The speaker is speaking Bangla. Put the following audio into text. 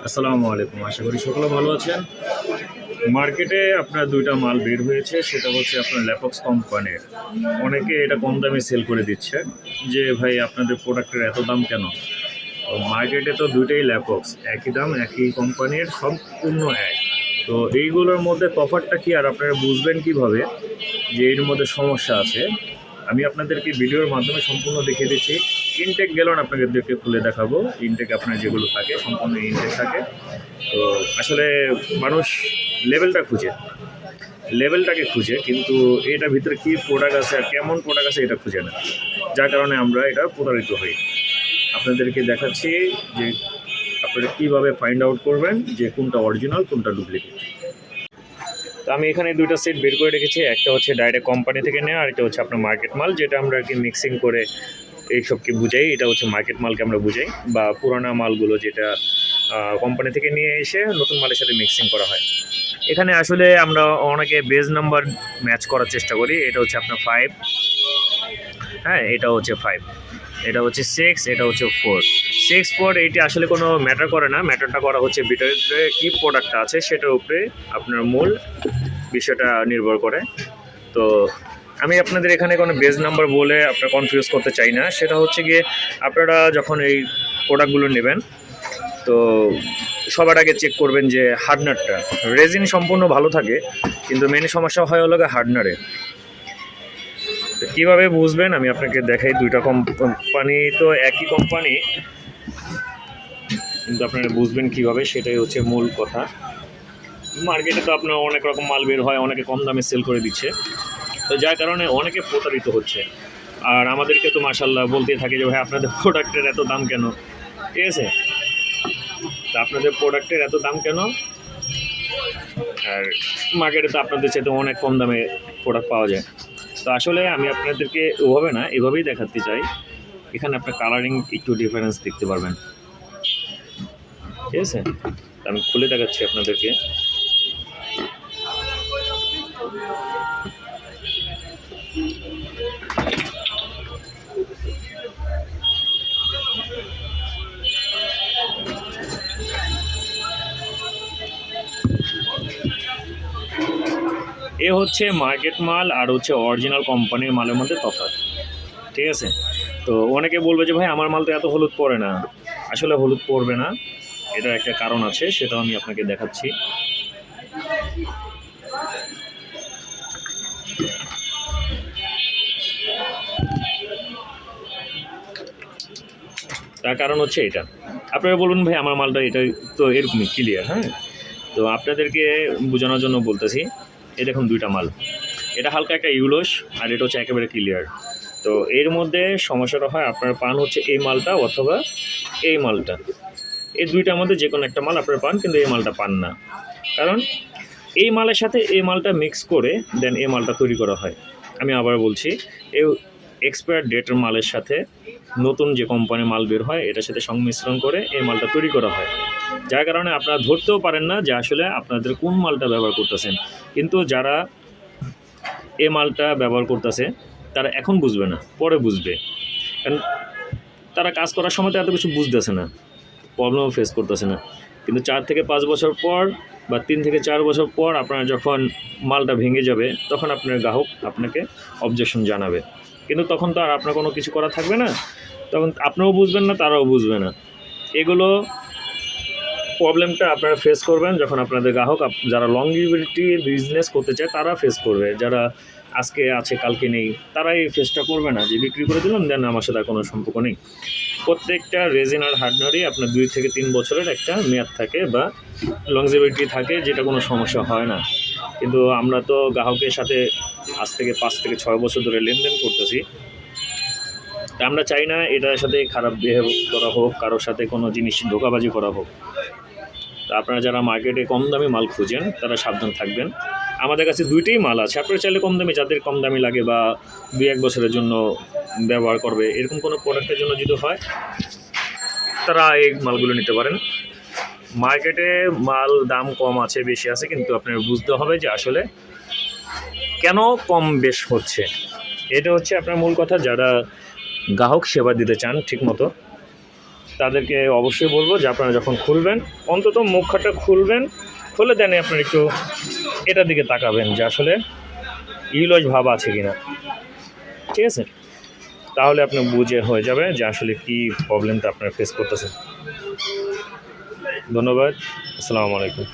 আসসালামু আলাইকুম। আশা করি সকলে ভালো আছেন। মার্কেটে আপনার ২ টা মাল বের হয়েছে। সেটা হচ্ছে আপনার ল্যাপক্স কোম্পানির। অনেকে এটা কম দামে সেল করে দিচ্ছে যে, "ভাই আপনাদের প্রোডাক্টের এত দাম কেন?" তো মার্কেটে তো ২ টাই ল্যাপক্স। একই দাম, একই কোম্পানির, সম্পূর্ণ এক। তো এইগুলোর মধ্যে তফাৎটা কি আর আপনারা বুঝবেন কিভাবে যে এর মধ্যে সমস্যা আছে? আমি আপনাদেরকে ভিডিওর মাধ্যমে সম্পূর্ণ দেখিয়ে দিচ্ছি। ইনটেক গ্যালন আপনাদেরকে খুলে দেখাবো। ইনটেক আপনার যেগুলো থাকে সম্পূর্ণ ইনটেক থাকে। তো আসলে মানুষ লেভেলটা খুঁজে, লেভেলটাকে খুঁজে, কিন্তু এটার ভিতরে কী প্রোডাক্ট আছে আর কেমন প্রোডাক্ট আছে এটা খুঁজে না। যার কারণে আমরা এটা প্রতারিত হই। আপনাদেরকে দেখাচ্ছি যে আপনারা কীভাবে ফাইন্ড আউট করবেন যে কোনটা অরিজিনাল কোনটা ডুপ্লিকেট। তো আমি এখানে ২ টা সেট বের করে রেখেছি। একটা হচ্ছে ডাইরেক্ট কোম্পানি থেকে নেওয়া, আর একটা হচ্ছে আপনার মার্কেট মাল, যেটা আমরা আর কি মিক্সিং করে এইসবকে বুঝাই। এটা হচ্ছে মার্কেট মালকে আমরা বুঝাই, বা পুরানা মালগুলো যেটা কোম্পানি থেকে নিয়ে এসে নতুন মালের সাথে মিক্সিং করা হয়। এখানে আসলে আমরা অনেকে বেজ নাম্বার ম্যাচ করার চেষ্টা করি। এটা হচ্ছে আপনার 5, হ্যাঁ, এটা হচ্ছে 5, এটা হচ্ছে 6, এটা হচ্ছে 4। 6, 4 এইটি আসলে কোনো ম্যাটার করে না। ম্যাটারটা করা হচ্ছে ভিতরে কী প্রোডাক্টটা আছে সেটার উপরে আপনার মূল বিষয়টা নির্ভর করে। তো আমি আপনাদের এখানে কোনো বেজ নাম্বার বলে আপনার কনফিউজ করতে চাই না। সেটা হচ্ছে গিয়ে আপনারা যখন এই প্রোডাক্টগুলো নেবেন, তো সবার আগে চেক করবেন যে হার্ডনারটা। রেজিন সম্পূর্ণ ভালো থাকে, কিন্তু মেন সমস্যা হয় হলো হার্ডনারে। তো কীভাবে বুঝবেন আমি আপনাকে দেখাই। ২ টা কোম্পানি তো একই কোম্পানি, কিন্তু আপনারা বুঝবেন কীভাবে সেটাই হচ্ছে মূল কথা। মার্কেটে তো আপনার অনেক রকম মাল বের হয়, অনেকে কম দামে সেল করে দিচ্ছে, তো যার কারণে অনেকে প্রতারিত হচ্ছে। আর আমাদেরকে তো মাশাআল্লাহ বলতেই থাকে যে ভাই আপনাদের প্রোডাক্টের এত দাম কেন, ঠিক আছে? তা আপনাদের প্রোডাক্টের এত দাম কেন? আর মার্কেটে তো আপনাদের চাইতে অনেক কম দামে প্রোডাক্ট পাওয়া যায়। তো আসলে আমি আপনাদেরকে ওভাবে না, এভাবেই দেখাতে চাই। এখানে আপনার কালারিং একটু ডিফারেন্স দেখতে পারবেন, ঠিক আছে? আমি খুলে দেখাচ্ছি আপনাদেরকে। এ হচ্ছে মার্কেট মাল আর হচ্ছে অরিজিনাল কোম্পানির মালের মধ্যে তফাৎ, ঠিক আছে? তো অনেকে বলবে যে ভাই আমার মাল তো এত হলুদ পড়ে না। আসলে হলুদ পড়বে না, এটার একটা কারণ আছে, সেটাও আমি আপনাকে দেখাচ্ছি। তার কারণ হচ্ছে এটা। আপনারা বলুন ভাই আমার মালটা এটা তো এরকমই ক্লিয়ার, হ্যাঁ? তো আপনাদেরকে বোঝানোর জন্য বলতেছি, এই দেখুন ২ টা মাল। এটা হালকা একটা ইউলোস, আর এটা হচ্ছে একেবারে ক্লিয়ার। তো এর মধ্যে সমস্যাটা হয় আপনারা পান হচ্ছে এই মালটা অথবা এই মালটা। এই ২ টার মধ্যে যে কোনো একটা মাল আপনারা পান, কিন্তু এই মালটা পান না। কারণ এই মালের সাথে এই মালটা মিক্স করে দেন এই মালটা তৈরি করা হয়। আমি আবার বলছি, এই এক্সপায়ার ডেটের মালের সাথে নতুন যে কোম্পানির মাল বের হয় এটার সাথে সংমিশ্রণ করে এই মালটা তৈরি করা হয়। যার কারণে আপনারা ধরতেও পারেন না যে আসলে আপনাদের কোন মালটা ব্যবহার করতেছেন। কিন্তু যারা এই মালটা ব্যবহার করতেছে তারা এখন বুঝবে না, পরে বুঝবে। কারণ তারা কাজ করার সময় তো এত কিছু বুঝতেছে না, প্রবলেমও ফেস করতেছে না। কিন্তু 4 থেকে 5 বছর পর বা 3 থেকে 4 বছর পর আপনার যখন মালটা ভেঙে যাবে, তখন আপনার গ্রাহক আপনাকে অবজেকশন জানাবে। কিন্তু তখন তো আর আপনার কোনো কিছু করা থাকবে না। তখন আপনিও বুঝবেন না, তারাও বুঝবে না। এগুলো প্রবলেমটা আপনারা ফেস করবেন যখন আপনাদের গ্রাহক যারা লংজিভিটি বিজনেস করতে চায় তারা ফেস করবে। যারা আজকে আছে কালকে নেই, তারা এই ফেসটা করবে না যে বিক্রি করে দিলাম দেন আমার সাথে আর কোনো সম্পর্ক নেই। প্রত্যেকটা রেজিন আর হার্ডনারই আপনার 2 থেকে 3 বছরের একটা মেয়াদ থাকে বা লংজিভিটি থাকে, যেটা কোনো সমস্যা হয় না। কিন্তু আমরা তো গ্রাহকের সাথে আজ থেকে 5 থেকে 6 বছর ধরে লেনদেন করতেছি। তা আমরা চাই না এটার সাথে খারাপ বিহেভ করা হোক, কারোর সাথে কোনো জিনিস ধোঁকাবাজি করা হোক। তো আপনারা যারা মার্কেটে কম দামি মাল খুঁজেন তারা সাবধান থাকবেন। আমাদের কাছে 2 টিই মাল আছে। আপনারা চাইলে কম দামি, যাদের কম দামি লাগে বা 2-1 বছরের জন্য ব্যবহার করবে এরকম কোনো প্রোডাক্টের জন্য যদি হয়, তারা এই মালগুলো নিতে পারেন। মার্কেটে মাল দাম কম আছে বেশি আছে, কিন্তু আপনার বুঝতে হবে যে আসলে কেন কম বেশ হচ্ছে। এটা হচ্ছে আপনার মূল কথা। যারা গ্রাহক সেবা দিতে চান ঠিকমতো, তাদেরকে অবশ্যই বলবো যে আপনারা যখন খুলবেন অন্তত মুখটা খুলবেন, খুলে দেন আপনার একটু এটার দিকে তাকাবেন যে আসলে ইউলস ভাব আছে কিনা, ঠিক আছে? তাহলে আপনি বুঝে হয়ে যাবে যে আসলে কী প্রবলেমটা আপনার ফেস করতেছেন। ধন্যবাদ, আসসালামু আলাইকুম।